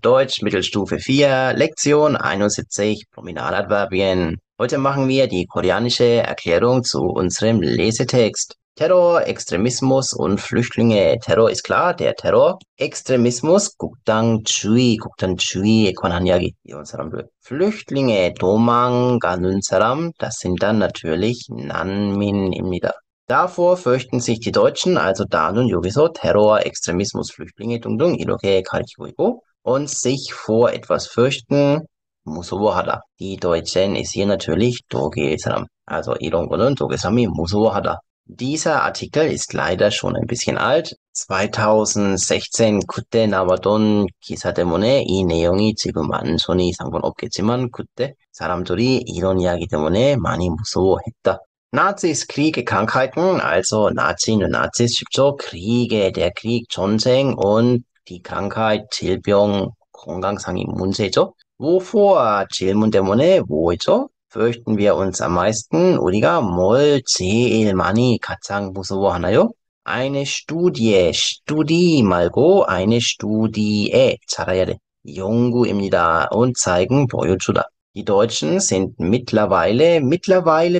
Deutsch Mittelstufe 4, Lektion 71, Prominenadverbien. Heute machen wir die koreanische Erklärung zu unserem Lesetext. Terror, Extremismus und Flüchtlinge. Terror ist klar, der Terror. Extremismus, 국당 주의에 관한 이야기. 이런 사람들. Flüchtlinge, 도망가는 사람, das sind dann natürlich 난민입니다. Davor fürchten sich die Deutschen, also 다는 여기서 Terror, Extremismus, Flüchtlinge 등등 이렇게 가리키고 있고 und sich vor etwas fürchten, 무서워하다. Die Deutschen ist hier natürlich 독일 사람. Also 이런 거는 독일 사람이 무서워하다. Dieser Artikel ist leider schon ein bisschen alt. 2016 그때 나왔던 기사 때문에 이 내용이 지금 완전히 상관없겠지만 그때 사람들이 이런 이야기 때문에 많이 무서워했다. Nazis, Kriege, Krankheiten, also Nazi und Nazis 쉽죠. Kriege, der Krieg, 전쟁 und die Krankheit, 질병, 건강상의 문제죠. Wovor? 질문 때문에 뭐죠? Fürchten wir uns am meisten? 우리가 뭘 제일 많이 가장 무서워하나요? Eine Studie 말고 eine Studie 잘해야 돼. 연구입니다. und zeigen, 보여주다. Die Deutschen sind mittlerweile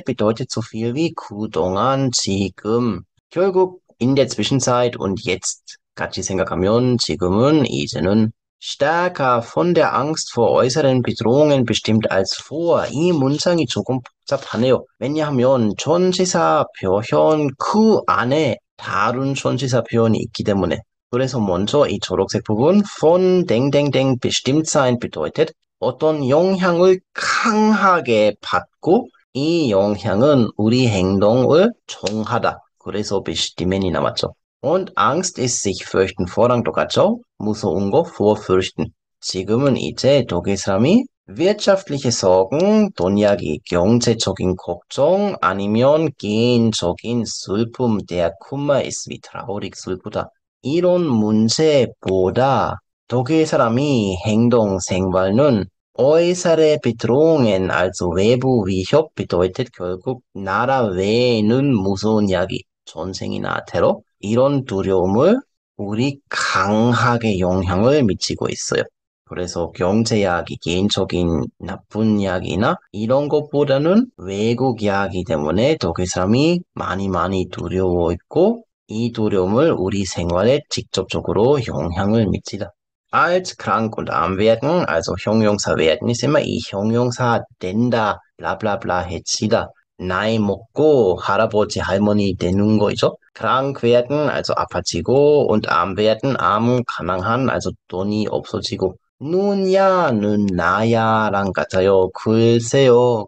bedeutet so viel wie 그동안, 지금. 결국 in der Zwischenzeit und jetzt 같이 생각하면 지금은, 이제는 stärker von der Angst vor äußeren Bedrohungen bestimmt als vor. 이 문장이 조금 복잡하네요. 왜냐하면 전치사 표현 그 안에 다른 전치사 표현이 있기 때문에. 그래서 먼저 이 초록색 부분 von 댕댕댕 bestimmt sein bedeutet 어떤 영향을 강하게 받고 이 영향은 우리 행동을 정하다. 그래서 bestimmt이 나왔죠. Und Angst ist sich fürchten Vorrang 똑같죠? 무서운 거 vorfürchten. 지금은 이제 독일 사람이 wirtschaftliche Sorgen, 돈 이야기, 경제적인 걱정, 아니면 개인적인 슬픔, der Kummer ist wie traurig 슬프다. 이런 문제보다 독일 사람이 행동, 생활은 äußere Bedrohungen, also 외부 위협 bedeutet 결국 나라 외에는 무서운 이야기, 전쟁이나 테러, 이런 두려움을 우리 강하게 영향을 미치고 있어요. 그래서 경제 이야기, 개인적인 나쁜 이야기나 이런 것보다는 외국 이야기 때문에 독일 사람이 많이 두려워 있고 이 두려움을 우리 생활에 직접적으로 영향을 미치다. Alt, krank und arm werden, also 형용사 werden ist immer 이 형용사 된다, 블라블라블라 해치다. 나이 먹고 할아버지 할머니 되는 거죠. Krank werden, also 아파지고 und arm werden, arm 가난한, also 돈이 없어지고. 눈야는 나야랑 같아요. 글쎄요,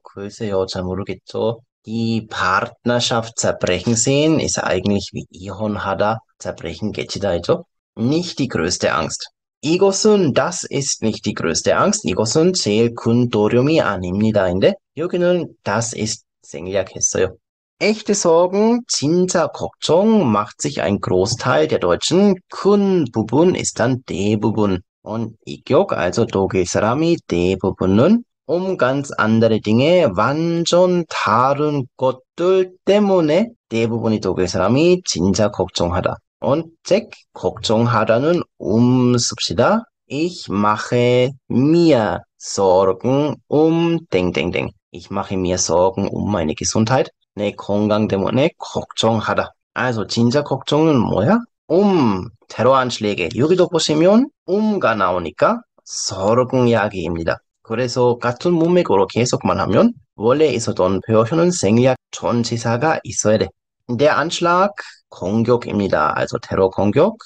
잘 모르겠죠. Die Partnerschaft zerbrechen sehen ist eigentlich wie 이혼하다, zerbrechen 깨치다죠. Nicht die größte Angst. das ist nicht die größte Angst. 이것은 제일 큰 두려움이 아닙니다인데 여기는 das ist 생략했어요. Echte Sorgen, 진짜 걱정 macht sich ein Großteil der Deutschen. 큰 부분 ist dann 대부분. Und 이격, also 독일 사람이 대부분은 ganz andere Dinge, 완전 다른 것들 때문에 대부분의 독일 사람이 진짜 걱정하다. Und check, 걱정하다는 씁시다. Ich mache mir Sorgen 땡땡땡. Ich mache mir Sorgen meine Gesundheit. 내 건강 때문에 걱정하다. Also 진짜 걱정은 뭐야? 테러안schläge. 여기도 보시면 가 나오니까 Sorgen 이야기입니다. 그래서 같은 문맥으로 계속만 하면 원래 있었던 표현은 생략 전치사가 있어야 돼. Der Anschlag, 공격입니다. Also 테러 공격,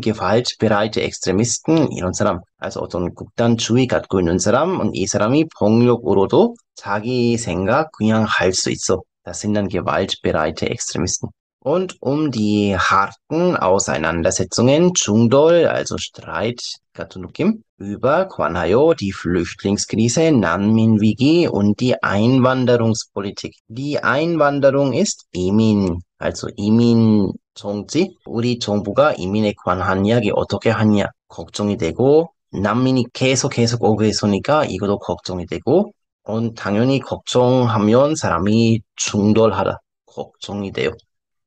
gewaltbereite Extremisten, 이런 사람. Also 어떤 극단주의 갖고 있는 사람, und 이 사람이 폭력으로도 자기 생각 그냥 할 수 있어. Das sind dann gewaltbereite Extremisten. Und die harten Auseinandersetzungen, 중돌, also Streit, 같은 느낌, über 관하여 die Flüchtlingskrise, 난민위기 und die Einwanderungspolitik. Die Einwanderung ist 이민, also 이민 정치. 우리 정부가 이민에 관한 이야기 어떻게 하냐 걱정이 되고, 난민이 계속 오고 있으니까 이것도 걱정이 되고, 당연히 걱정하면 사람이 중돌하다, 걱정이 돼요.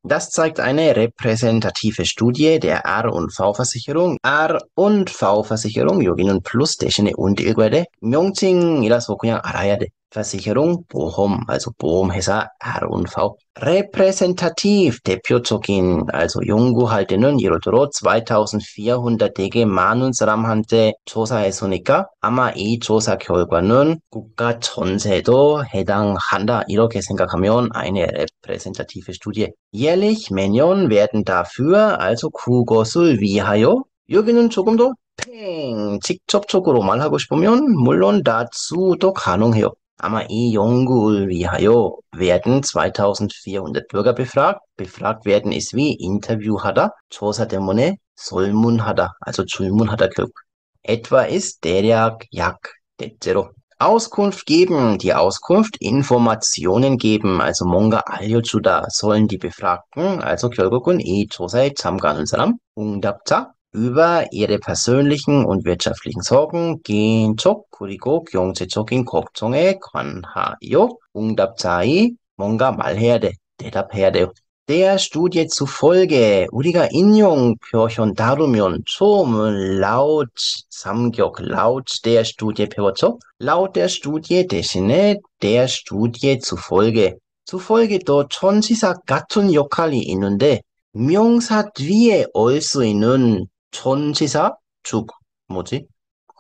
Das zeigt eine repräsentative Studie der R- und V-Versicherung. R- und V-Versicherung 여기는 플러스 대신에 und 읽어야 돼. 명칭이라서 그냥 알아야 돼. versicherung, 보험, also 보험회사 R und V. repräsentativ, 대표적인, also 연구할 때는 예를 들어 2400 되게 많은 사람한테 조사했으니까 아마 이 조사 결과는 국가 전체도 해당한다. 이렇게 생각하면 eine repräsentative Studie. jährlich 매년 werden dafür, also 그것을 위하여 여기는 조금 더 직접적으로 말하고 싶으면 물론 dazu도 가능해요. 아마 이 연구를 위하여 werden 2400 Bürger befragt. Befragt werden ist wie interview하다, 조사 때문에 설문하다, also 질문하다 결국. etwa ist 대략 약 대체로. Auskunft geben, die Auskunft, Informationen geben, also 뭔가 알려주다, sollen die Befragten, also 결국은 이 조사에 참가하는 사람, 응답자, über ihre persönlichen und wirtschaftlichen Sorgen, 개인적 그리고 경제적인 걱정에 관하여 응답자의 뭔가 말해야 돼, 대답해야 돼요. Der Studie zufolge 우리가 인용 표현 다루면 처음은 laut 삼격, laut der Studie 배웠죠? laut der Studie 대신에 der Studie zufolge. zufolge도 전치사 같은 역할이 있는데 명사 뒤에 올 수 있는 전치사, 뭐지?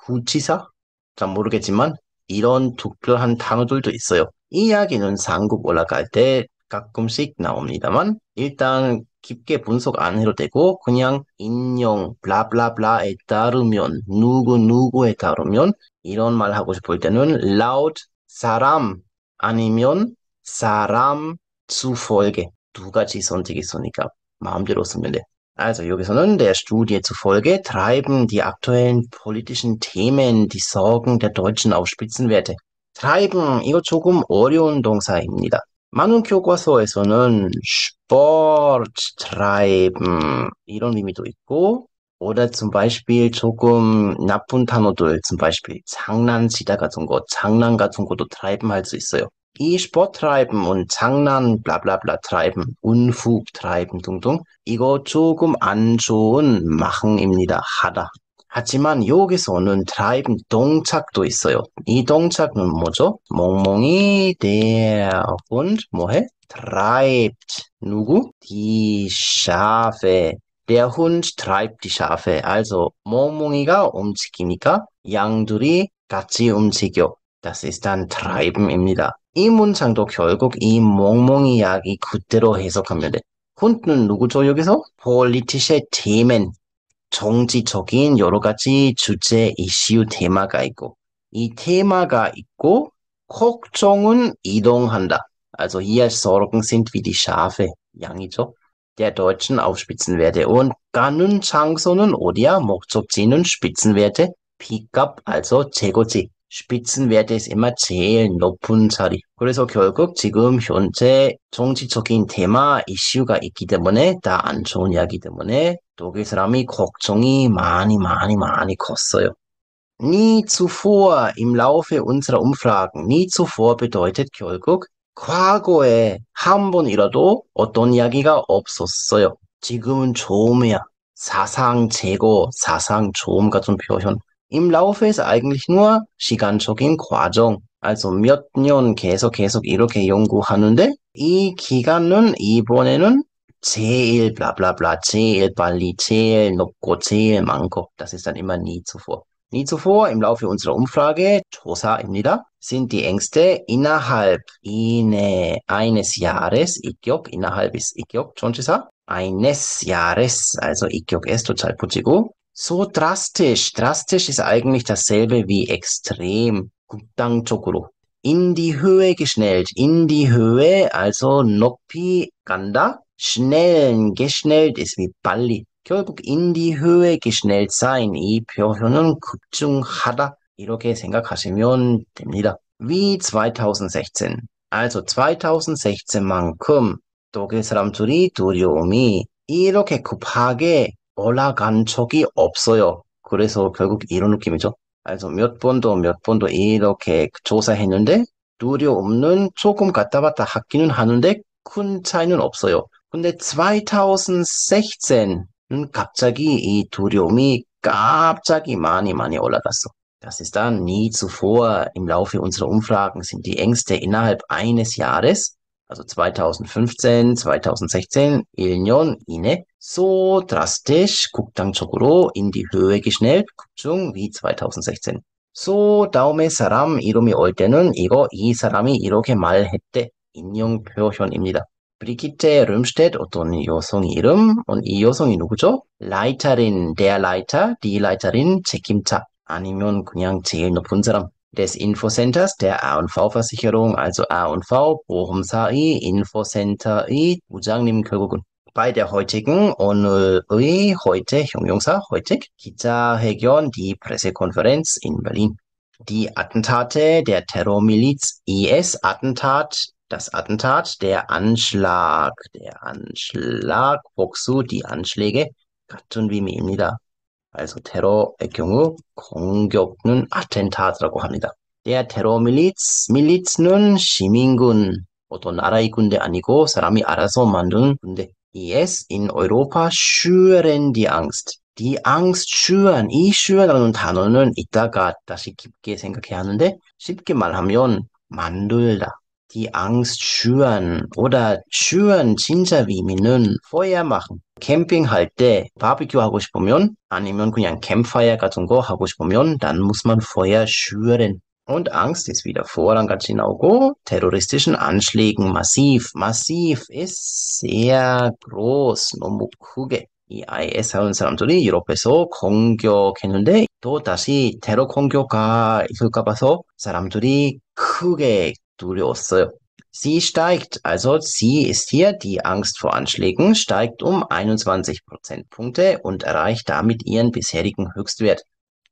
구치사? 잘 모르겠지만 이런 특별한 단어들도 있어요. 이 이야기는 상급 올라갈 때 가끔씩 나옵니다만 일단 깊게 분석 안 해도 되고 그냥 인용 블라블라블라에 따르면 누구누구에 따르면 이런 말 하고 싶을 때는 laut 사람 아니면 사람 zufolge 두 가지 선택이 있으니까 마음대로 쓰면 돼. Also 여기서는 der Studie zufolge treiben die aktuellen politischen Themen die Sorgen der Deutschen auf Spitzenwerte. treiben 이거 조금 어려운 동사입니다. 많은 교과서에서는 Sport treiben 이런 의미도 있고 oder zum Beispiel 조금 나쁜 단어들 zum Beispiel 장난치다 같은 거, 장난 같은 것도 treiben 할 수 있어요. 이 Sport treiben und 장난 블라블라블라 treiben, Unfug treiben 등등 이거 조금 안 좋은 machen입니다. 하다. 하지만 여기서는 treiben 동작도 있어요. 이 동작은 뭐죠? 멍멍이 der Hund 뭐해? treibt 누구? Die Schafe. Der Hund treibt die Schafe. Also 멍멍이가 움직이니까 양들이 같이 움직여. Das ist dann treiben입니다. 이 문장도 결국 이 멍멍이 이야기 그대로 해석하면 돼. Hund는 누구죠 여기서? politische Themen. 정치적인 여러 가지 주제, 이슈, 테마가 있고, 이 테마가 있고, 걱정은 이동한다. Also hier Sorgen sind wie die Schafe, 양이죠. der Deutschen auf Spitzenwerte. und 가는 장소는 어디야? 목적지는 Spitzenwerte, Pickup, also 최고지. Spitzenwerte ist immer 제일 높은 자리. 그래서 결국 지금 현재 정치적인 테마, 이슈가 있기 때문에 다 안 좋은 이야기 때문에 독일 사람이 걱정이 많이 컸어요. Nie zuvor im Laufe unserer Umfragen, nie zuvor bedeutet 결국 과거에 한 번이라도 어떤 이야기가 없었어요. 지금은 처음이야. 사상 제거, 사상 처음 같은 표현. Im Laufe ist eigentlich nur 시간적인 과정. Also 몇 년 계속 이렇게 연구하는데 이 기간은 이번에는 제일 블라블라블라, 제일 빨리, 제일 높고, 제일 많고. Das ist dann immer nie zuvor. Nie zuvor im Laufe unserer Umfrage, 조사입니다. sind die Ängste innerhalb eines Jahres, 이격, innerhalb ist 이격, 전치사. eines Jahres, also 이격 S도 잘 붙이고. so drastisch, drastisch ist eigentlich dasselbe wie extrem, 극단적으로. in die Höhe geschnellt, in die Höhe, also 높이 간다. geschnellt ist wie 빨리. 결국 in die Höhe geschnellt sein, 이 표현은 급증하다. 이렇게 생각하시면 됩니다. wie 2016. also 2016만큼 독일 사람들이 두려움이 이렇게 급하게 올라간 적이 없어요. 그래서 결국 이런 느낌이죠. also 몇 번도 이렇게 조사했는데 두려움은 조금 갔다 왔다 하기는 하는데 큰 차이는 없어요. 근데 2016은 갑자기 이 두려움이 갑자기 많이 올라갔어. Das ist dann nie zuvor im Laufe unserer Umfragen sind die Ängste innerhalb eines Jahres, also 2015, 2016, 1년 이내, so drastisch 극단적으로 in die Höhe geschnellt, 급증 wie 2016. So 다음에 사람 이름이 올 때는 이 사람이 이렇게 말했대. 인용 표현입니다. 브리기테 rumstedt 어떤 여성 이름, 이 여성이 누구죠? Leiterin, der Leiter, die Leiterin, 책임자. 아니면 그냥 제일 높은 사람. Des Infocenters, der A&V-Versicherung, also A&V, 보험사의 Infocenter의 부장님 결국은. Bei der heutigen, 오늘의, heute, 형용사, heutig, 기자회견, die Pressekonferenz in Berlin. Die Attentate der Terrormiliz IS, Attentat, das Attentat, der Anschlag, 복수, die Anschläge, 같은 의미입니다. Also 테러의 경우 공격은 아텐타트라고 합니다. Der Terrormiliz, 밀리츠는 시민군, 어떤 나라의 군대 아니고 사람이 알아서 만든 군대. IS in Europa schüren die Angst. Die Angst schüren, 이 schüren이라는 단어는 이따가 다시 깊게 생각해야 하는데 쉽게 말하면 만들다. Die Angst schüren oder schüren 진짜 의미는 Feuer machen. 캠핑할 때 바비큐 하고 싶으면 아니면 그냥 캠프파이어 같은 거 하고 싶으면 dann muss man Feuer schüren. Und Angst ist wieder Vorrang 같이 나오고 terroristischen Anschlägen massiv. Massiv ist sehr groß, 너무 크게. 이 IS 하는 사람들이 유럽에서 공격했는데 또 다시 테러 공격가 있을까 봐서 사람들이 크게 두려웠어요. Sie steigt, also sie ist hier, die Angst vor Anschlägen steigt um 21 Prozentpunkte und erreicht damit ihren bisherigen Höchstwert.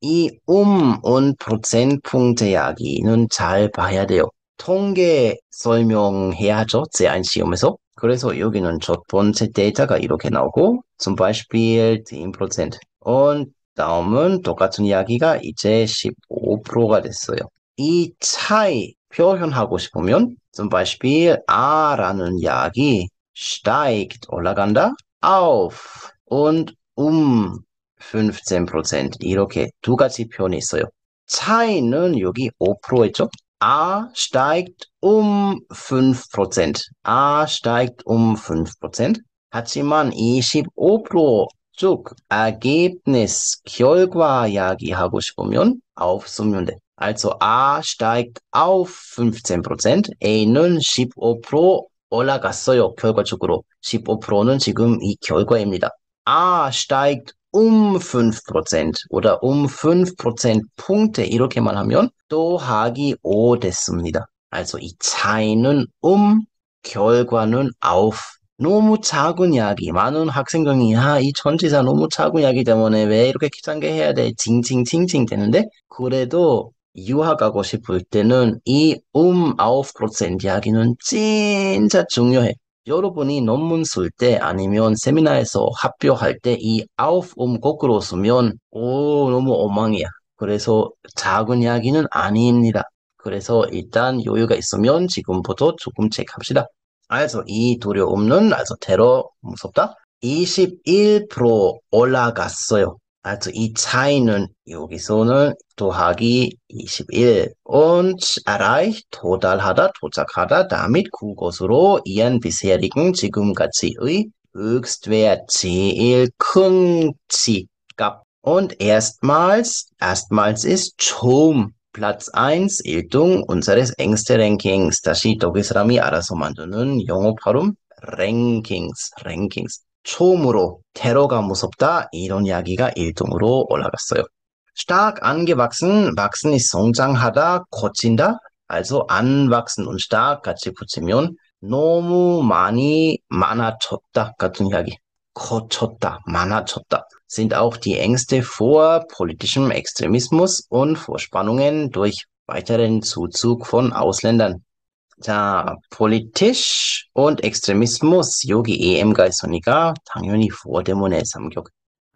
이 und Prozentpunkte 이야기는 잘 봐야 돼요. 통계 설명해야죠, 제1 시험에서. 그래서 여기는 첫 번째 데이터가 이렇게 나오고, zum Beispiel 10%. und 다음은 똑같은 이야기가 이제 15%가 됐어요. 이 차이 표현하고 싶으면 zum Beispiel A라는 이야기 steigt 올라간다 auf und 15% 이렇게 두 가지 표현이 있어요. 차이는 여기 5%였죠? A steigt 5%. A steigt 5%. 하지만 25% 쭉 Ergebnis, 결과 이야기하고 싶으면 auf 쓰면 돼. Also A steigt auf 15%, A는 15% 올라갔어요. 결과적으로 15%는 지금 이 결과입니다. A steigt 5% oder 5%Punkte 이렇게만 하면 더하기 5 됐습니다. Also 이 차이는 결과는 auf. 너무 작은 이야기. 많은 학생들이 이 전치사 너무 작은 이야기 때문에 왜 이렇게 귀찮게 해야 돼? 징징징징 되는데 그래도 유학 가고 싶을 때는 이 auf Prozent 이야기는 진짜 중요해. 여러분이 논문 쓸 때 아니면 세미나에서発表할 때 이 auf 거꾸로 쓰면 너무 엉망이야. 그래서 작은 이야기는 아닙니다. 그래서 일단 여유가 있으면 지금부터 조금 체크합시다. Also 이 두려움은 테러 무섭다. 21% 올라갔어요. Also 이 차이는 여기서는 더하기 21 und erreicht 도달하다 도착하다 damit 그것으로 이한 bisherigen 지금까지의 Höchstwert 제일 큰 치값 und erstmals ist 처음 Platz 1, 1등 unseres Ängste-Rankings. 다시 독일 사람이 알아서 만드는 영어 발음 rankings. 처음으로 테러가 무섭다 이런 이야기가 1등으로 올라갔어요. stark angewachsen, wachsen ist 성장하다, 커진다. Also anwachsen und stark 같이 붙이면 너무 많아졌다 같은 이야기. 커졌다, 많아졌다. Sind auch die Ängste vor politischem Extremismus und vor Spannungen durch weiteren Zuzug von Ausländern. 자, politisch und Extremismus, 여기 EM가 있으니까 당연히 vor 때문에 삼격.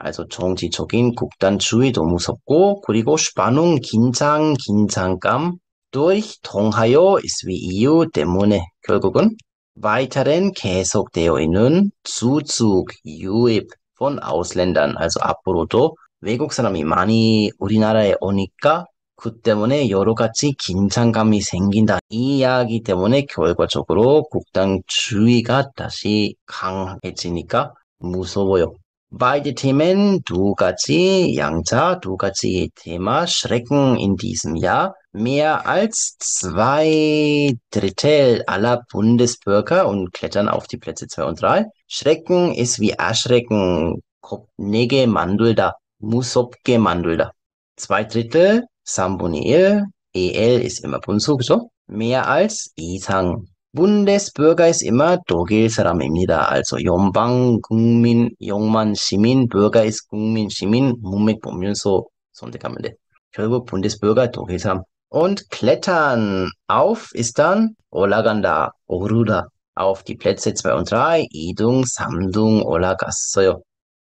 Also 정치적인 극단주의도 무섭고 그리고 Spannung, 긴장감 durch 통하여 ist wie EU 때문에 결국은 weiterhin 계속되어 있는 Zuzug, 유입 von Ausländern, also 앞으로도 외국 사람이 많이 우리나라에 오니까 그 때문에 여러 가지 긴장감이 생긴다. 이 이야기 때문에 결과적으로 국당주의가 다시 강해지니까 무서워요. Beide Themen, du 가지 양자, du 가지 Thema schrecken in diesem Jahr. Mehr als 2 Drittel aller Bundesbürger und klettern auf die Plätze 2 und 3. Schrecken ist wie erschrecken, 겁내게 만들다, 무섭게 만들다. 2 Drittel, 3분의 1, EL ist immer 분수, 그죠? Mehr als 이상. Bundesbürger ist immer 독일 사람입니다. Also 연방국민, 영만 시민, Bürger ist 국민, 시민, 문맥 보면서 선택하면 돼. 결국 Bundesbürger 독일 사람. Und klettern auf ist dann 올라간다, 오르다. Auf die Plätze 2 und 3, 2등, 3등 올라갔어요.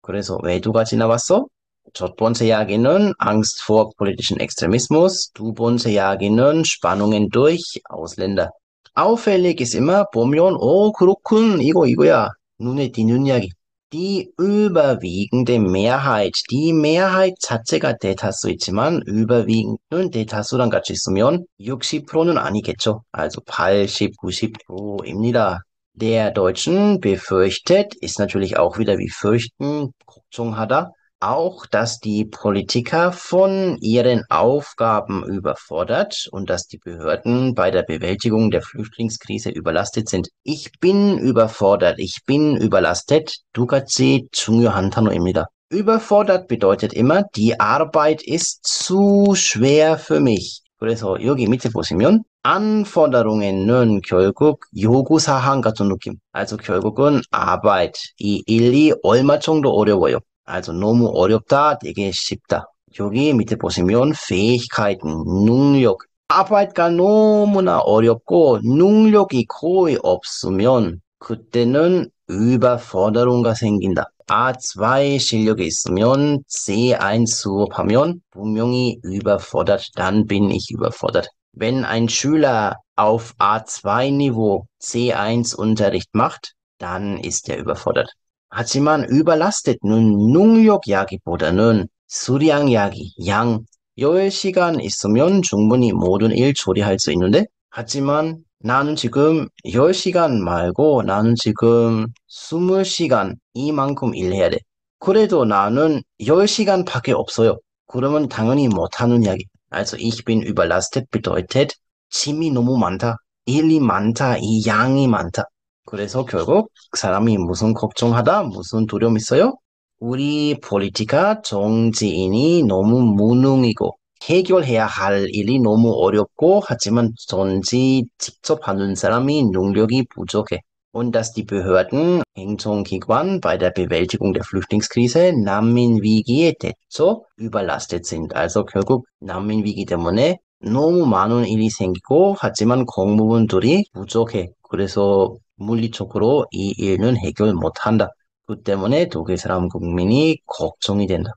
그래서 왜 2가지 나왔어? 첫 번째 이야기는 Angst vor politischen Extremismus, 두 번째 이야기는 Spannungen durch Ausländer. Auffällig ist immer 보면 그렇군 이거야 눈에 띄는 이야기. Die überwiegende Mehrheit, die Mehrheit 자체가 대다수 있지만 überwiegenden 대다수랑 같이 있으면 60%는 아니겠죠. Also 80, 90%입니다. Der Deutschen befürchtet ist natürlich auch wieder wie fürchten, 걱정하다. Auch, dass die Politiker von ihren Aufgaben überfordert und dass die Behörden bei der Bewältigung der Flüchtlingskrise überlastet sind. Ich bin überfordert, ich bin überlastet. 두 가지 중요한 단어입니다. Überfordert bedeutet immer, die Arbeit ist zu schwer für mich. 그래서 여기 밑에 보시면 Anforderungen 결국 요구사항 같은 느낌. Also 결국은 Arbeit, 이 일이 얼마 정도 어려워요. Also 너무 어렵다, 되게 쉽다. 여기 밑에 보시면 Fähigkeiten, 능력. Arbeit가 너무나 어렵고 능력이 거의 없으면 그때는 Überforderung가 생긴다. A2 실력이 있으면 C1 수업하면 분명히 überfordert, dann bin ich überfordert. Wenn ein Schüler auf A2-Niveau C1 Unterricht macht, dann ist er überfordert. 하지만 überlastet는 능력 이야기보다는 수량 이야기, 양, 10시간 있으면 충분히 모든 일 처리할 수 있는데 하지만 나는 지금 10시간 말고 나는 지금 20시간 이만큼 일해야 돼. 그래도 나는 10시간밖에 없어요. 그러면 당연히 못하는 이야기. Also ich bin überlastet bedeutet 짐이 너무 많다. 일이 많다. 이 양이 많다. 그래서 결국 사람이 무슨 걱정하다, 무슨 두려움 있어요? 우리 폴리티카 정치인이 너무 무능이고 해결해야 할 일이 너무 어렵고 하지만 정치 직접 하는 사람이 능력이 부족해. Und dass die Behörden, 행정기관 bei der Bewältigung der Flüchtlingskrise 난민위기에 대처 überlastet sind. Also 결국 난민위기 때문에 너무 많은 일이 생기고 하지만 공무원들이 부족해. 그래서 물리적으로 이 일은 해결 못한다. 그 때문에 독일 사람 국민이 걱정이 된다.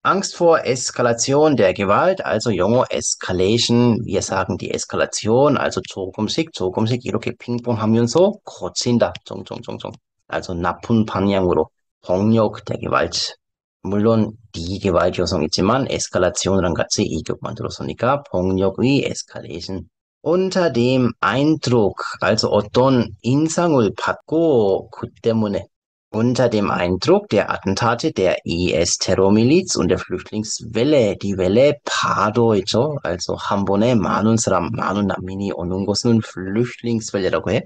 Angst vor Eskalation der Gewalt, also 영어 Escalation, wir sagen die Eskalation, also 조금씩 이렇게 핑퐁하면서 거친다, 정정정정. Also 나쁜 방향으로, 폭력 der Gewalt. 물론 die Gewalt 여성이지만 Eskalation이랑 같이 이격 만들었으니까 폭력의 Escalation. Unter dem Eindruck, also 어떤 인상을 받고 그 때문에 unter dem Eindruck der Attentate der IS-Terrormiliz und der Flüchtlingswelle, die Welle 파도이죠. Also 한 번에 많은 사람, 많은 난민이 오는 것은 flüchtlingswelle라고 해.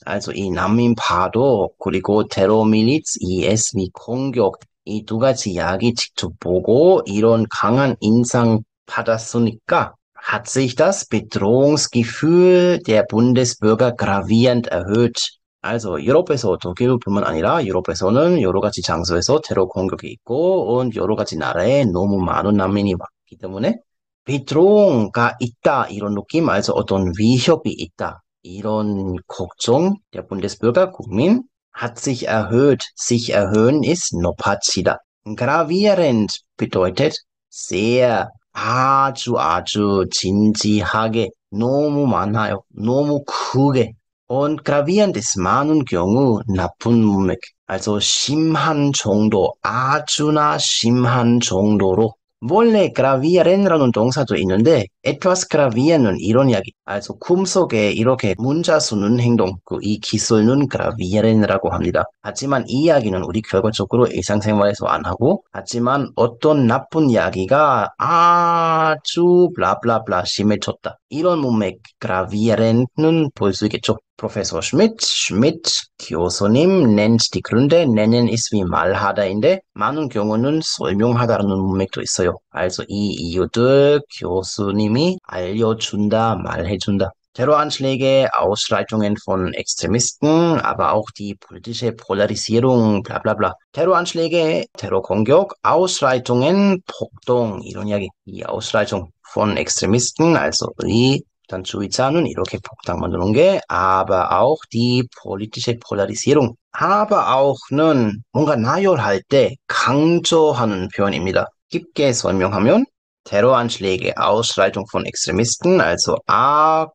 Also 이 난민 파도 그리고 테러밀리츠, IS 및 공격 이 두 가지 이야기 직접 보고 이런 강한 인상 받았으니까 hat sich das Bedrohungsgefühl der Bundesbürger gravierend erhöht. Also 유럽에서 독일뿐만 아니라 유럽에서는 여러 가지 장소에서 테러 공격이 있고 여러 가지 나라에 너무 많은 난민이 왔기 때문에 bedrohung가 있다 이런 느낌, also 어떤 위협이 있다 이런 걱정 der Bundesbürger 국민 hat sich erhöht. sich erhöhen ist 높아지다. gravierend bedeutet sehr 아주 진지하게 너무 많아요. 너무 크게 Und gravierend ist 많은 경우 나쁜 문맥. Also 심한 정도, 아주나 심한 정도로. 원래 gravieren라는 동사도 있는데 etwas gravieren 이런 이야기. Also 꿈속에 이렇게 문자 쓰는 행동, 이 기술은 gravieren이라고 합니다. 하지만 이 이야기는 우리 결과적으로 일상생활에서 안 하고, 하지만 어떤 나쁜 이야기가 아주 블라블라블라 심해졌다. 이런 문맥 gravieren은 볼 수 있겠죠. Professor Schmidt 교수님 nennt die Gründe, nennen ist wie 말하다인데 많은 경우는 설명하다라는 문맥도 있어요. Also 이 이유들 교수님이 알려준다, 말해준다. Terroranschläge, Ausschreitungen von Extremisten, aber auch die politische Polarisierung, bla bla bla. Terroranschläge, Terror공격, Ausschreitungen, 폭동, 이런 이야기. 이 Ausschreitung von Extremisten, also 이 단추이자는 이렇게 폭탄 만드는 게, aber auch die politische Polarisierung. aber auch는 뭔가 나열할 때 강조하는 표현입니다. 깊게 설명하면 Terroranschläge, Ausschreitung von Extremisten, also A,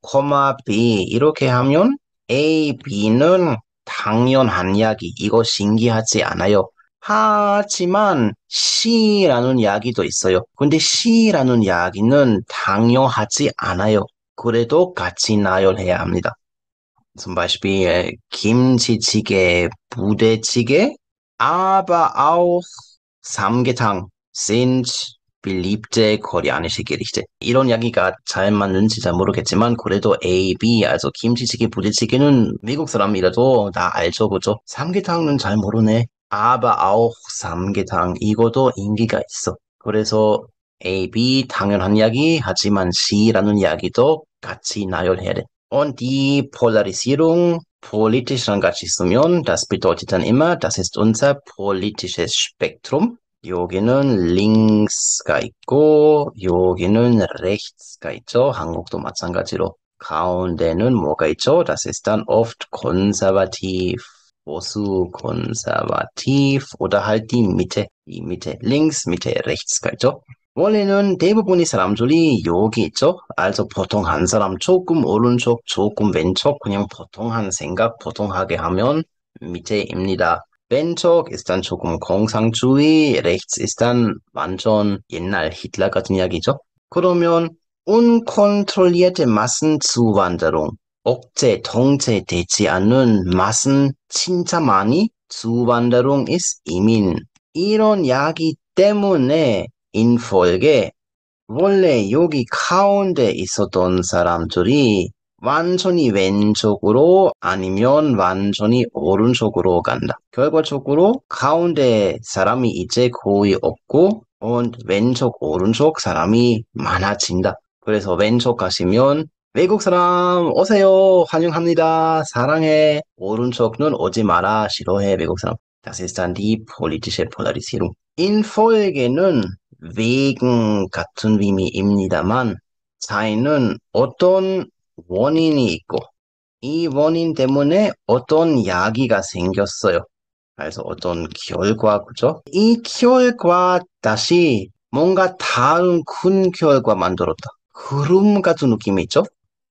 B 이렇게 하면 A, B는 당연한 이야기, 이거 신기하지 않아요. 하지만 C라는 이야기도 있어요. 근데 C라는 이야기는 당연하지 않아요. 그래도 같이 나열해야 합니다. Zum Beispiel Kimchi-Jjigae, Budae-Jjigae, aber auch Samgyetang sind beliebte koreanische Gerichte. 이런 이야기가 잘 맞는지 잘 모르겠지만 그래도 A, B, also 김치찌개, 부대찌개는 미국 사람이라도 다 알죠, 그죠? 삼계탕은 잘 모르네. aber auch 삼계탕 이것도 인기가 있어. 그래서 A, B 당연한 이야기 하지만 C라는 이야기도 같이 나열해야 돼. Und die Polarisierung politisch랑 같이 쓰면 das bedeutet dann immer, das ist unser politisches Spektrum. 여기는 links가 있고 여기는 rechts가 있죠. 한국도 마찬가지로. 가운데는 뭐가 있죠? Das ist dann oft konservativ, 보수, konservativ oder halt die Mitte. 이 밑에 links, 밑에 rechts가 있죠. 원래는 대부분의 사람들이 여기 있죠. also 보통 한 사람 조금 오른쪽, 조금 왼쪽 그냥 보통한 생각, 보통하게 하면 밑에입니다. 왼쪽 ist dann 조금 공산주의, rechts ist dann 완전 옛날 히틀러 같은 이야기죠. 그러면 unkontrollierte Massenzuwanderung, 억제, 통제되지 않는 마ssen 진짜 많이 Zuwanderung ist 이민. 이런 이야기 때문에 인folge 원래 여기 가운데 있었던 사람들이 완전히 왼쪽으로 아니면 완전히 오른쪽으로 간다. 결과적으로 가운데 사람이 이제 거의 없고 왼쪽 오른쪽 사람이 많아진다. 그래서 왼쪽 가시면 외국 사람 오세요. 환영합니다. 사랑해. 오른쪽은 오지 마라. 싫어해. 외국 사람. Das ist dann die politische Polarisierung. 인folge는 wegen 같은 의미입니다만 차이는 어떤 원인이 있고 이 원인 때문에 어떤 이야기가 생겼어요. 그래서 어떤 결과, 그죠? 이 결과 다시 뭔가 다른 큰 결과 만들었다. 흐름 같은 느낌이 있죠?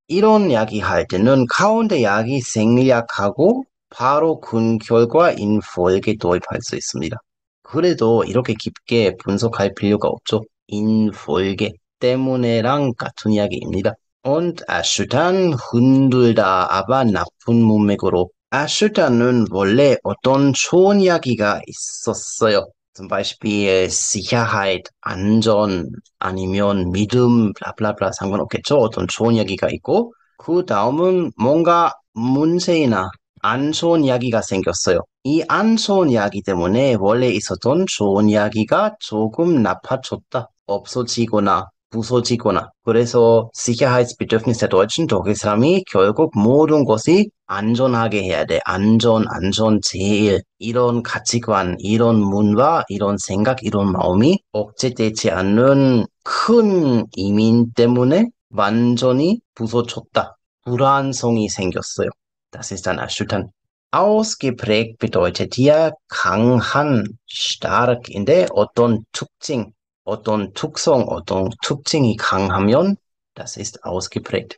이런 이야기 할 때는 가운데 이야기 생략하고 바로 큰 결과 인folge 도입할 수 있습니다. 그래도 이렇게 깊게 분석할 필요가 없죠. 인folge 때문에랑 같은 이야기입니다. Und erschüttern, 흔들다, aber 나쁜 문맥으로. erschüttern은 원래 어떤 좋은 이야기가 있었어요. zum Beispiel Sicherheit, 안전, 아니면 믿음, 블라블라블라 상관없겠죠. 어떤 좋은 이야기가 있고 그 다음은 뭔가 문제나 안 좋은 이야기가 생겼어요. 이 안 좋은 이야기 때문에 원래 있었던 좋은 이야기가 조금 나빠졌다. 없어지거나 부서지거나. 그래서 Sicherheitsbedürfnis der Deutschen, 독일 사람이 결국 모든 것이 안전하게 해야 돼. 안전, 안전 제일. 이런 가치관, 이런 문화, 이런 생각, 이런 마음이 억제되지 않는 큰 이민 때문에 완전히 부서졌다. 불안성이 생겼어요. Das ist dann erschütternd. Ausgeprägt bedeutet hier 강한, stark인데 어떤 특징, 어떤 특성, 어떤 특징이 강하면 das ist ausgeprägt.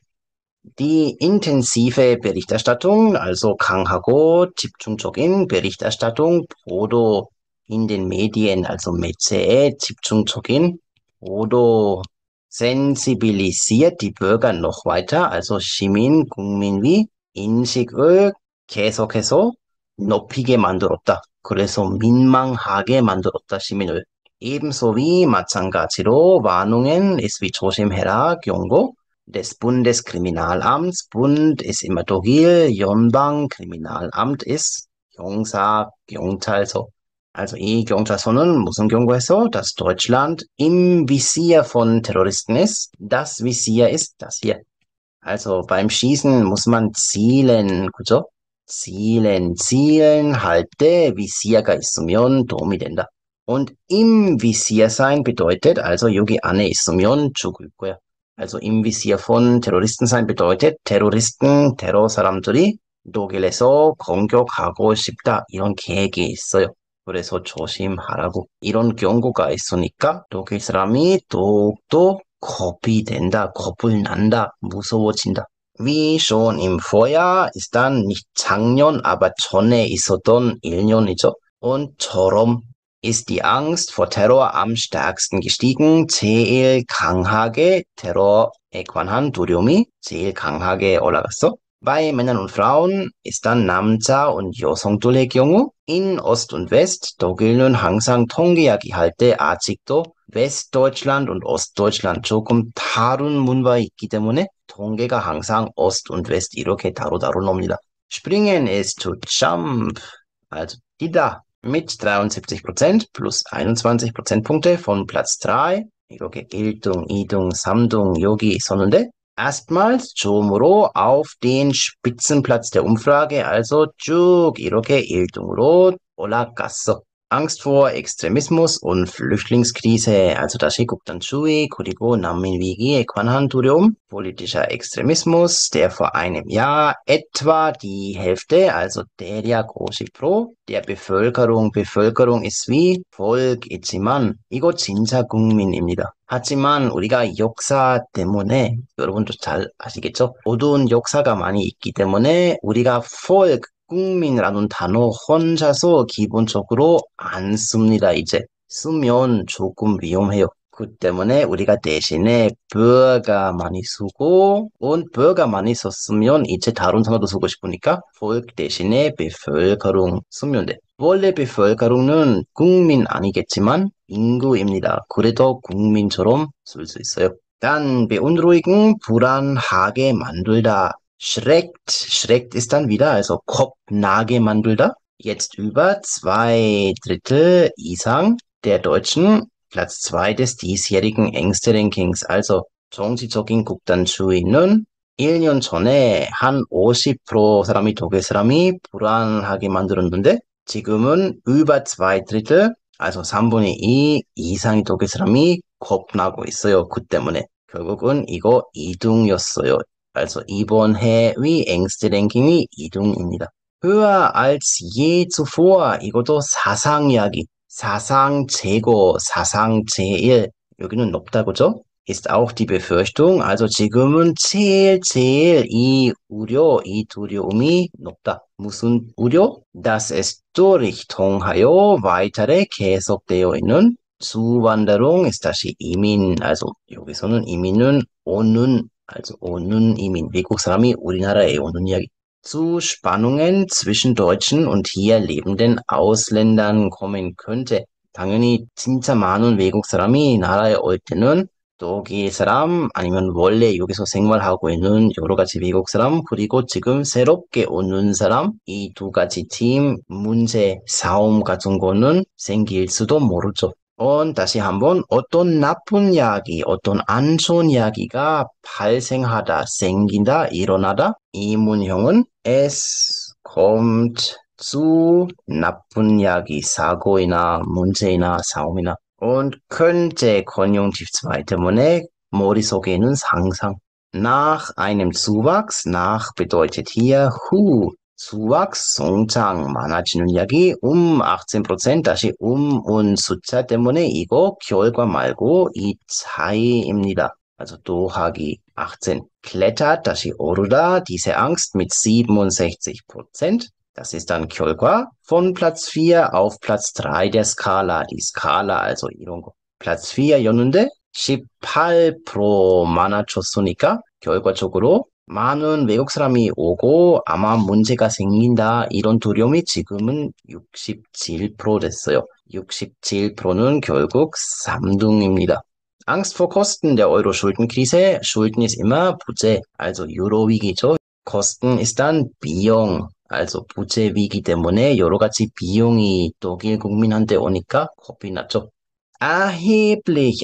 Die intensive Berichterstattung, also 강하고 집중적인 Berichterstattung, 보도 in den Medien, also 매체에 집중적인 보도 sensibilisiert die Bürger noch weiter, also 시민, 국민의 인식을 계속해서 높이게 만들었다. 그래서 민망하게 만들었다, 시민을. ebenso wie 마찬가지로 Warnungen ist wie 조심해라, 경고. Des Bundeskriminalamts. Bund ist immer 독일, 연방kriminalamt ist 형사, 경찰서. Also 이 경찰서는 무슨 경고해서, dass Deutschland im Visier von Terroristen ist. Das Visier ist das hier. Also beim Schießen muss man zielen, 그죠? zielen 할 때 Visier가 있으면 도움이 된다. Und im Visier sein bedeutet, also 여기 안에 있으면 죽을 거야. Also im Visier von Terroristen sein bedeutet, Terroristen, 테러 사람들이 독일에서 공격하고 싶다. 이런 계획이 있어요. 그래서 조심하라고. 이런 경고가 있으니까 독일 사람이 더욱더 겁이 된다, 겁을 난다, 무서워진다. Wie schon im Vorjahr ist dann nicht 작년, aber 전에 있었던 1년이죠. Und 처럼 ist die Angst vor Terror am stärksten gestiegen. 제일 강하게 테러에 관한 두려움이 제일 강하게 올라갔어. Bei Männern und Frauen ist dann 남자 und 여성들의 경우 in Ost und West, 독일은 항상 통계 이야기할 때 아직도 Westdeutschland und Ostdeutschland 조금 다른 문화가 있기 때문에 통계가 항상 Ost und West 이렇게 따로따로 놉니다. Springen ist to jump, also 뛰다. Mit 73% plus 21 Prozentpunkte von Platz 3. 이렇게 1등, 2등, 3등 여기 있었는데 erstmals 처음으로 auf den Spitzenplatz der Umfrage, also 쭉 이렇게 1등으로 올라갔어. Angst vor Extremismus und Flüchtlingskrise, also 다시 국단주의, 그리고 난민위기에 관한 두려움, politischer Extremismus, der vor einem Jahr etwa die Hälfte, also 대략 50% der Bevölkerung ist wie Volk 있지만 이거 진짜 국민입니다. 하지만 우리가 역사 때문에 여러분도 잘 아시겠죠? 어두운 역사가 많이 있기 때문에 우리가 Volk 국민이라는 단어 혼자서 기본적으로 안 씁니다, 이제. 쓰면 조금 위험해요. 그 때문에 우리가 대신에 Bürger 많이 쓰고, und Bürger 많이 썼으면 이제 다른 단어도 쓰고 싶으니까 Volk 대신에 Bevölkerung 쓰면 돼. 원래 Bevölkerung는 국민 아니겠지만 인구입니다. 그래도 국민처럼 쓸 수 있어요. dann beunruhigen, 불안하게 만들다. Schreckt ist dann wieder, also kopfnage 만들다. Jetzt über 2/3 이상 der Deutschen, Platz 2 des diesjährigen Ängste-Rankings. Also 정치적인 국단주의는 1년 전에 한 50% 사람이 독일 사람이 불안하게 만들었는데 지금은 über 2/3, also 3분의 2 이상이 독일 사람이 겁나고 있어요. 그 때문에 결국은 이거 2등이었어요. Also 이번 해의 앵스트 랭킹이 2등입니다. höher als je zuvor. 이것도 사상 이야기. 사상 제고, 사상 제일. 여기는 높다, 그죠? Ist auch die Befürchtung. Also 지금은 제일 이 우려, 이 두려움이 높다. 무슨 우려? Dass es durch통하여 weitere 계속되어 있는 Zuwanderung ist 다시 이민. Also 여기서는 이민은 오는, also 오는 이민. 외국 사람이 우리나라에 오는 이야기. Zu Spannungen zwischen Deutschen und hier lebenden Ausländern kommen könnte. 당연히 진짜 많은 외국 사람이 나라에 올 때는 독일 사람 아니면 원래 여기서 생활하고 있는 여러 가지 외국 사람 그리고 지금 새롭게 오는 사람 이 두 가지 팀 문제 싸움 같은 거는 생길 수도 모르죠. 다시 한번 어떤 나쁜 이야기, 어떤 안 좋은 이야기가 발생하다, 생긴다, 일어나다 이 문형은 es kommt zu 나쁜 이야기, 사고이나 문제이나 싸움이나 und könnte Konjunktiv 2 때문에 머릿속에는 상상. Nach einem Zuwachs, nach bedeutet hier who. Zuwachs, 성장, 많아지는 이야기, 18% 다시 und 숫자 때문에 이거 결과 말고 이 차이입니다. also 더하기 2018 klettert 다시 오르다 diese Angst mit 67%. Das ist dann 결과 von Platz 4 auf Platz 3 der Skala. Die Skala also 이런 거. Platz 4였는데 18% 많아졌으니까 결과적으로 많은 외국 사람이 오고 아마 문제가 생긴다 이런 두려움이 지금은 67% 됐어요. 67%는 결국 3등입니다. Angst vor Kosten der Euro-Schuldenkrise. Schulden ist immer 부재, also 유로위기죠. Kosten ist dann 비용, also 부재 위기 때문에 여러 가지 비용이 독일 국민한테 오니까 겁이 났죠. erheblich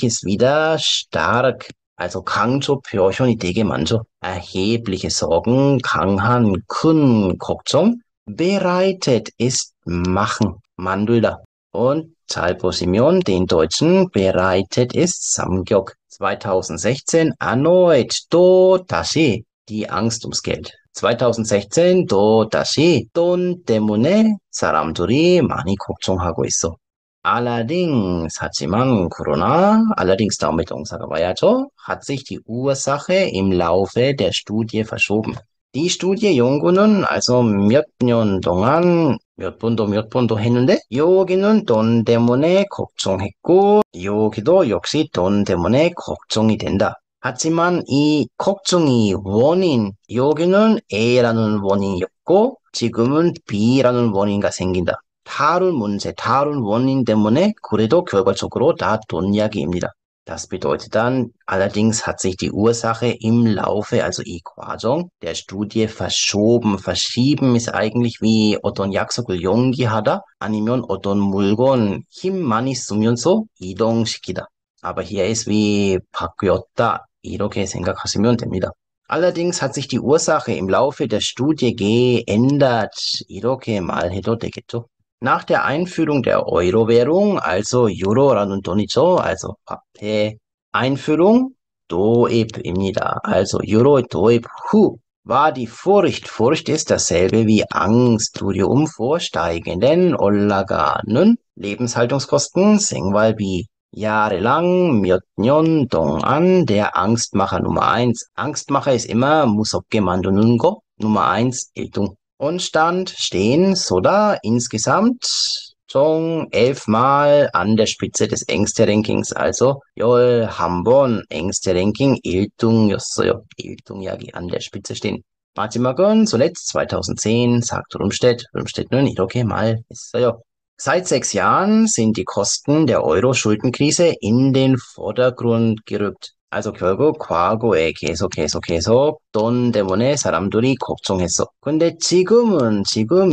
ist wieder stark. Also 강조 표현이 되게 많죠. erhebliche Sorgen, 강한, 큰 걱정. bereitet ist machen, 만들다. Und 잘 보시면 den Deutschen bereitet ist Samgyok. 2016 erneut 또 다시 die Angst ums Geld. 2016 또 다시 돈 때문에 사람들이 많이 걱정하고 있어. Allerdings, 하지만, allerdings daum의 동사가 와야죠, hat sich die Ursache im Laufe der Studie verschoben. Die Studie 연구는 also 몇 번도 했는데, 여기는 돈 때문에 걱정했고, 여기도 역시 돈 때문에 걱정이 된다. 하지만 이 걱정이 여기는 A라는 원인이었고, 지금은 B라는 원인가 생긴다. 다른 원인 때문에 그래도 결과적으로 다 돈 이야기입니다. Das bedeutet dann, allerdings hat sich die Ursache im Laufe, also 이 과정 der Studie verschoben. Verschieben ist eigentlich wie 어떤 약속을 연기하다 아니면 어떤 물건 힘 많이 쓰면서 이동시키다. Aber hier ist wie 바뀌었다 이렇게 생각하시면 됩니다. Allerdings hat sich die Ursache im Laufe der Studie geändert. 이렇게 말해도 되겠죠. Nach der Einführung der Euro-Währung, also Euro라는 돈이죠. also 화폐 Einführung, 도입입니다. Also Euro 도입 후 war die Furcht ist dasselbe wie Angst, Durum vor steigenden, 올라가는 Lebenshaltungskosten, 생활비. Jahrelang, 몇 년 동안 der Angstmacher Nummer 1. Angstmacher ist immer 무섭게 만드는 거. Nummer 1, 1등. Und stehen Soda insgesamt 총 11 mal an der Spitze des Ängste-Rankings, also 11번 Ängste-Ranking 1등이었어요. 1등 이야기 an der Spitze stehen. 마지막은 zuletzt 2010 sagt Rundstedt는 이렇게 말했어요. Seit 6 Jahren sind die Kosten der Euro-Schuldenkrise in den Vordergrund gerückt. Also 결국 과거에 계속 돈 때문에 사람들이 걱정했어. 근데 지금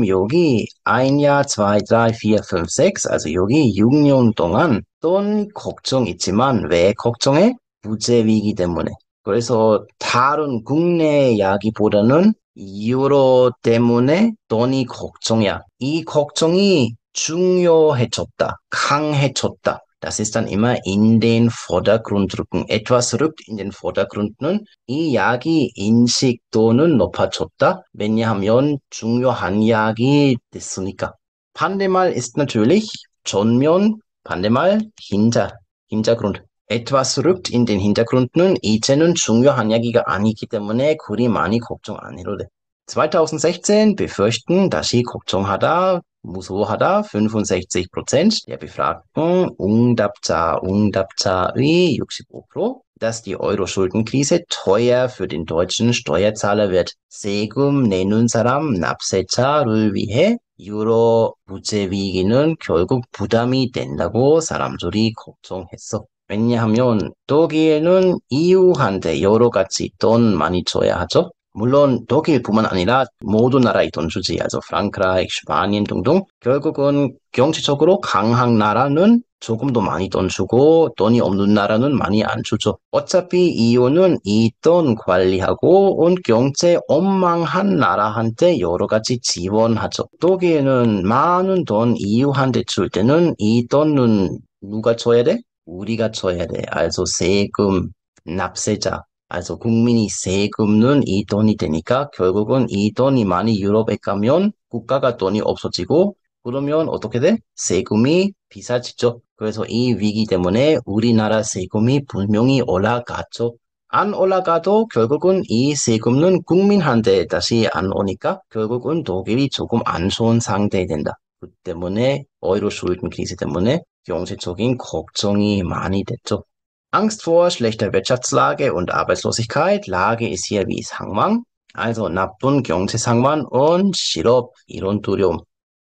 여기 1년, 2, 3, 4, 5, 6, also 여기 6년 동안 돈 걱정 있지만 왜 걱정해? 부재 위기 때문에. 그래서 다른 국내 이야기보다는 유로 때문에 돈이 걱정이야. 이 걱정이 중요해졌다, 강해졌다. Das ist dann immer in den Vordergrund rücken. Etwas rückt in den Vordergrund는 이 이야기 인식도는 높아졌다. 왜냐하면 중요한 이야기 됐으니까. 반대말 ist natürlich 전면, 반대말 Hintergrund. Etwas rückt in den Hintergrund는 이제는 중요한 이야기가 아니기 때문에 그리 많이 걱정 안 해도 돼. 2016 befürchten, 다시 걱정하다, 무서워하다 65% der Befragten, 응답자의 65%, dass die Euro-Schuldenkrise teuer für den deutschen Steuerzahler wird. 세금 내는 사람 납세자를 위해 유로 부재 위기는 결국 부담이 된다고 사람들이 걱정했어. 왜냐하면 독일은 EU한테 여러 가지 돈 많이 줘야 하죠. 물론 독일뿐만 아니라 모든 나라에 돈 주지, also Frankreich, Spanien 등등. 결국은 경제적으로 강한 나라는 조금 더 많이 돈 주고 돈이 없는 나라는 많이 안 주죠. 어차피 EU는 이 돈 관리하고 경제 엉망한 나라한테 여러 가지 지원하죠. 독일은 많은 돈 EU한테 줄 때는 이 돈은 누가 줘야 돼? 우리가 줘야 돼. also 세금, 납세자. also 국민이 세금은 이 돈이 되니까 결국은 이 돈이 많이 유럽에 가면 국가가 돈이 없어지고 그러면 어떻게 돼? 세금이 비싸지죠. 그래서 이 위기 때문에 우리나라 세금이 분명히 올라갔죠. 안 올라가도 결국은 이 세금은 국민한테 다시 안 오니까 결국은 독일이 조금 안 좋은 상태에 된다. 그 때문에 euro Schulden Krise 때문에 경제적인 걱정이 많이 됐죠. Angst vor schlechter Wirtschaftslage und Arbeitslosigkeit. Lage ist hier wie 상황. Also 나쁜 경제 상황 und 실업 이런 두려움.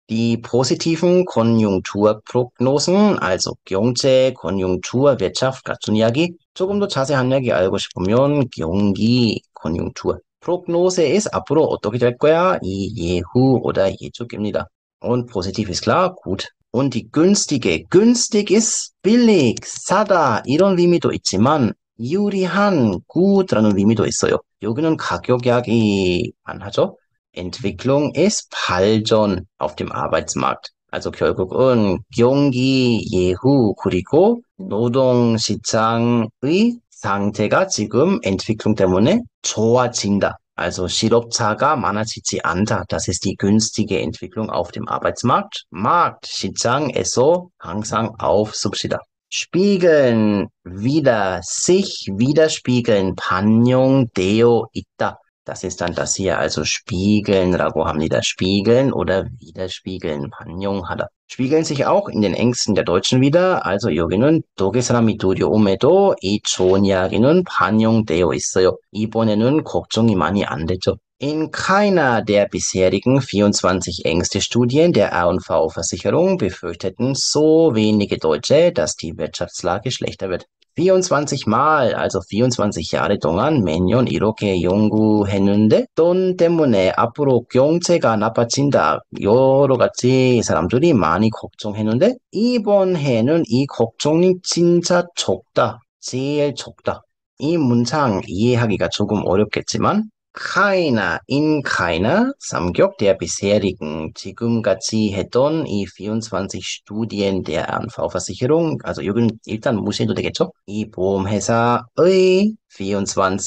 Die positiven Konjunkturprognosen, also 경제, Konjunktur, Wirtschaft 같은 이야기. 조금 더 자세한 이야기 알고 싶으면 경기, Konjunktur. Prognose ist 앞으로 어떻게 될 거야? 이 예후 oder 예측입니다. Und positiv ist klar, gut. Und die günstige, günstig ist billig, 싸다 이런 의미도 있지만 유리한, gut라는 의미도 있어요. 여기는 가격 이야기 안 하죠? Entwicklung ist 발전 auf dem Arbeitsmarkt. Also 결국은 경기 예후 그리고 노동시장의 상태가 지금 Entwicklung 때문에 좋아진다. Also 실업자가 많아지지 않다. Das ist die günstige Entwicklung auf dem Arbeitsmarkt. Markt, 시장에서 항상 auf습시다. Spiegeln, wieder, sich widerspiegeln, 반영되어 있다. Das ist dann das hier, also spiegeln라고 합니다. Spiegeln oder widerspiegeln, 반영하다. Spiegeln sich auch in den Ängsten der Deutschen wieder. Also 여기는 독일 사람이 두려움에도 이 좋은 이야기는 반영되어 있어요. 이번에는 걱정이 많이 안 됐죠. In keiner der bisherigen 24 Ängste-Studien der R&V-Versicherung befürchteten so wenige Deutsche, dass die Wirtschaftslage schlechter wird. 24 Mal, also 24 Jahre 동안 매년 이렇게 연구했는데 돈 때문에 앞으로 경제가 나빠진다. 여러 가지 사람들이 많이 걱정했는데 이번 해는 이 걱정이 진짜 적다. 제일 적다. 이 문장 이해하기가 조금 어렵겠지만 keiner, in keiner, 삼격 der bisherigen, 지금까지 했던 이 24 Studien der R&V-Versicherung, also 여기는 일단 무시해도 되겠죠? 이 보험회사의 24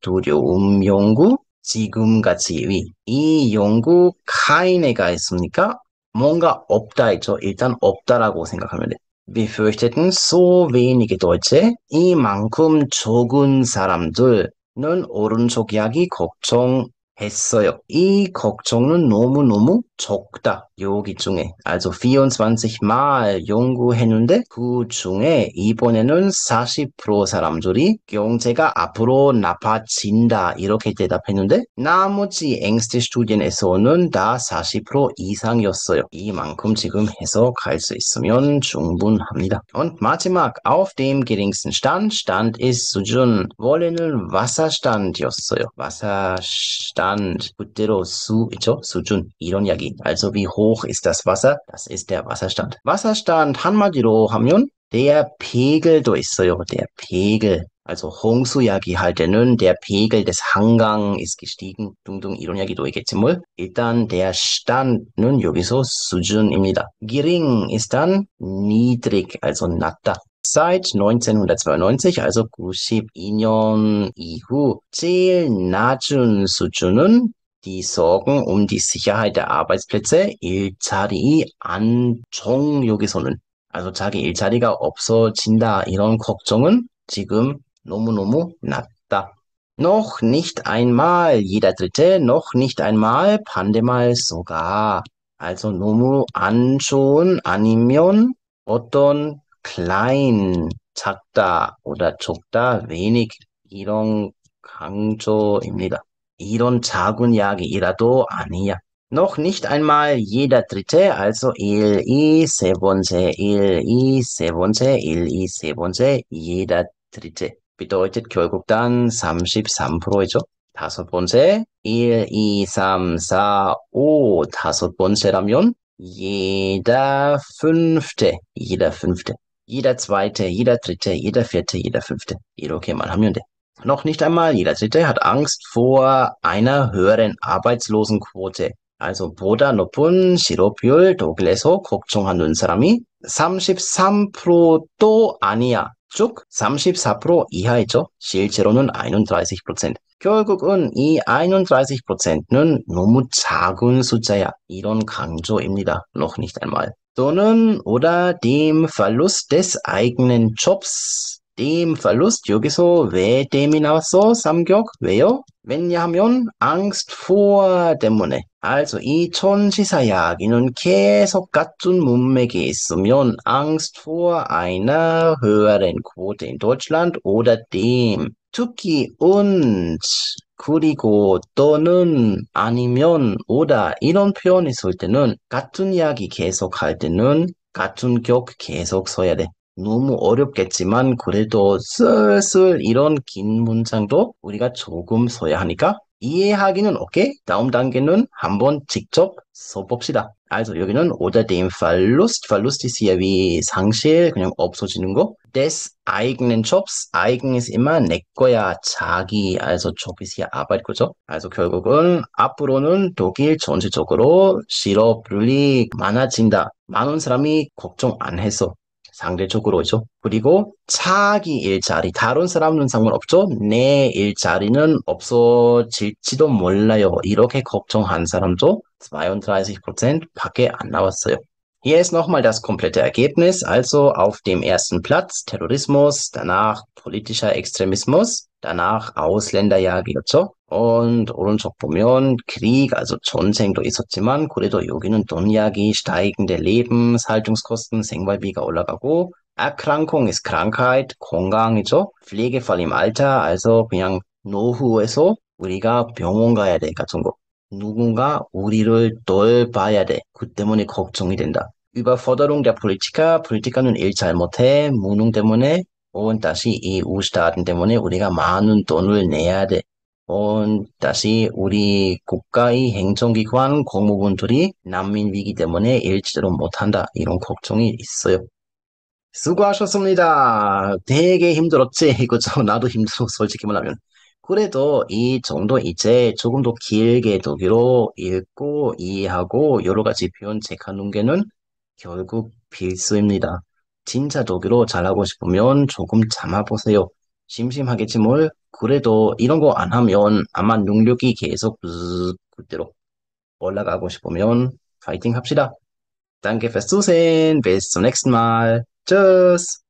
두려움 연구, 지금까지의 이 연구 keine가 있습니까? 뭔가 없다 했죠? 일단 없다라고 생각하면 돼. Befürchteten so wenige Deutsche, 이만큼 적은 사람들, 는 오른쪽 이야기 걱정했어요. 이 걱정은 너무너무 적다. 여기 중에. Also 24말 연구했는데 그 중에 이번에는 40% 사람들이 경제가 앞으로 나빠진다. 이렇게 대답했는데 나머지 앵스트 스튜디언에서는 다 40% 이상이었어요. 이만큼 지금 해석할 수 있으면 충분합니다. Und 마지막 auf dem geringsten Stand. Stand ist 수준. 원래는 Wasserstand이었어요. Wasserstand. 그대로 수 있죠? 수준. 이런 이야기. Also wie hoch ist das Wasser? Das ist der Wasserstand. Wasserstand 한마디로 하면 der Pegel도 있어요. Der Pegel. Also 홍수 이야기 할 때는 der Pegel des Hangang ist gestiegen. 둥둥 이런 이야기도 있겠지 뭘. 일단 der Stand는 여기서 수준입니다. Gering ist dann niedrig, also 낮다. Seit 1992, also 92년 이후 제일 낮은 수준은 die Sorgen um die Sicherheit der Arbeitsplätze, 일자리 안정 여기서는 also 자기 일자리가 없어진다 이런 걱정은 지금 너무너무 낮다. Noch nicht einmal jeder Dritte, noch nicht einmal 반대말 sogar. Also 너무 안 좋은 아니면 어떤 klein, 작다 oder 적다, wenig 이런 강조입니다. 이런 작은 이야기이라도 아니야. Noch nicht einmal jeder Dritte, also il, i, 세 번째, il, i, 세 번째, il, i, 세 번째, jeder Dritte. bedeutet 결국 단 33%이죠. 다섯 번째, 1, 2, 3, 4, 5, 다섯 번째라면 jeder Fünfte, jeder Fünfte. Jeder Zweite, jeder Dritte, jeder Vierte, jeder Fünfte. 이렇게만 하면 돼. Noch nicht einmal jeder Dritte hat Angst vor einer höheren Arbeitslosenquote. Also 보다 높은 실업률 독일에서 걱정하는 사람이 33%도 아니야. 쭉 34% 이하이죠. 실제로는 31%. 결국은 이 31%는 너무 작은 숫자야. 이런 강조입니다. Noch nicht einmal. 또는 oder dem Verlust des eigenen Jobs dem Verlust 여기서 왜 댐이 나왔어? 삼격 왜요? 왜냐하면 Angst vor 때문에. Also 이 천시사 이야기는 계속 같은 문맥에 있으면 Angst vor einer höheren Quote in Deutschland oder dem 특히 und 그리고 또는 아니면 오다 이런 표현이 쓸 때는 같은 이야기 계속 할 때는 같은 격 계속 써야 돼. 너무 어렵겠지만 그래도 슬슬 이런 긴 문장도 우리가 조금 써야 하니까 이해하기는 오케이? 다음 단계는 한번 직접 써봅시다. Also 여기는 oder dem Verlust, Verlust ist hier wie 상실, 그냥 없어지는 거. Des eigenen Jobs, eigen ist immer 내 거야, 자기, also Job ist hier Arbeit, 그죠? Also 결국은 앞으로는 독일 전체적으로 실업률이 많아진다. 많은 사람이 걱정 안 해서. 상대적으로죠. 그리고 자기 일자리, 다른 사람은 상관없죠. 내 일자리는 없어질지도 몰라요. 이렇게 걱정한 사람도 32% 밖에 안 나왔어요. Hier ist nochmal das komplette Ergebnis. Also auf dem ersten Platz Terrorismus, danach politischer Extremismus, danach Ausländerja기였죠. Und 오른쪽 보면 Krieg, also 전쟁도 있었지만 그래도 여기는 돈 이야기, steigende Lebenshaltungskosten, 생활비가 올라가고 Erkrankung ist Krankheit, 건강이죠. Pflegefall im Alter, also 그냥 노후에서 우리가 병원 가야 돼 같은 거. 누군가 우리를 돌봐야 돼. 그 때문에 걱정이 된다. Überforderung der Politiker, Politiker는 일 잘못해, 무능 때문에, und 다시 EU-Staaten 때문에 우리가 많은 돈을 내야 돼. 다시 우리 국가의 행정기관 공무원들이 난민 위기 때문에 일 제대로 못한다. 이런 걱정이 있어요. 수고하셨습니다. 되게 힘들었지? 그죠? 나도 힘들어, 솔직히 말하면. 그래도 이 정도 이제 조금 더 길게 독일어 읽고 이해하고 여러 가지 표현 체크하는 게는 결국 필수입니다. 진짜 독일어 잘하고 싶으면 조금 참아보세요. 심심하겠지 뭘. 그래도 이런 거 안 하면 아마 능력이 계속 그대로 올라가고 싶으면 파이팅 합시다. Danke fürs Zusehen. Bis zum nächsten Mal. Tschüss.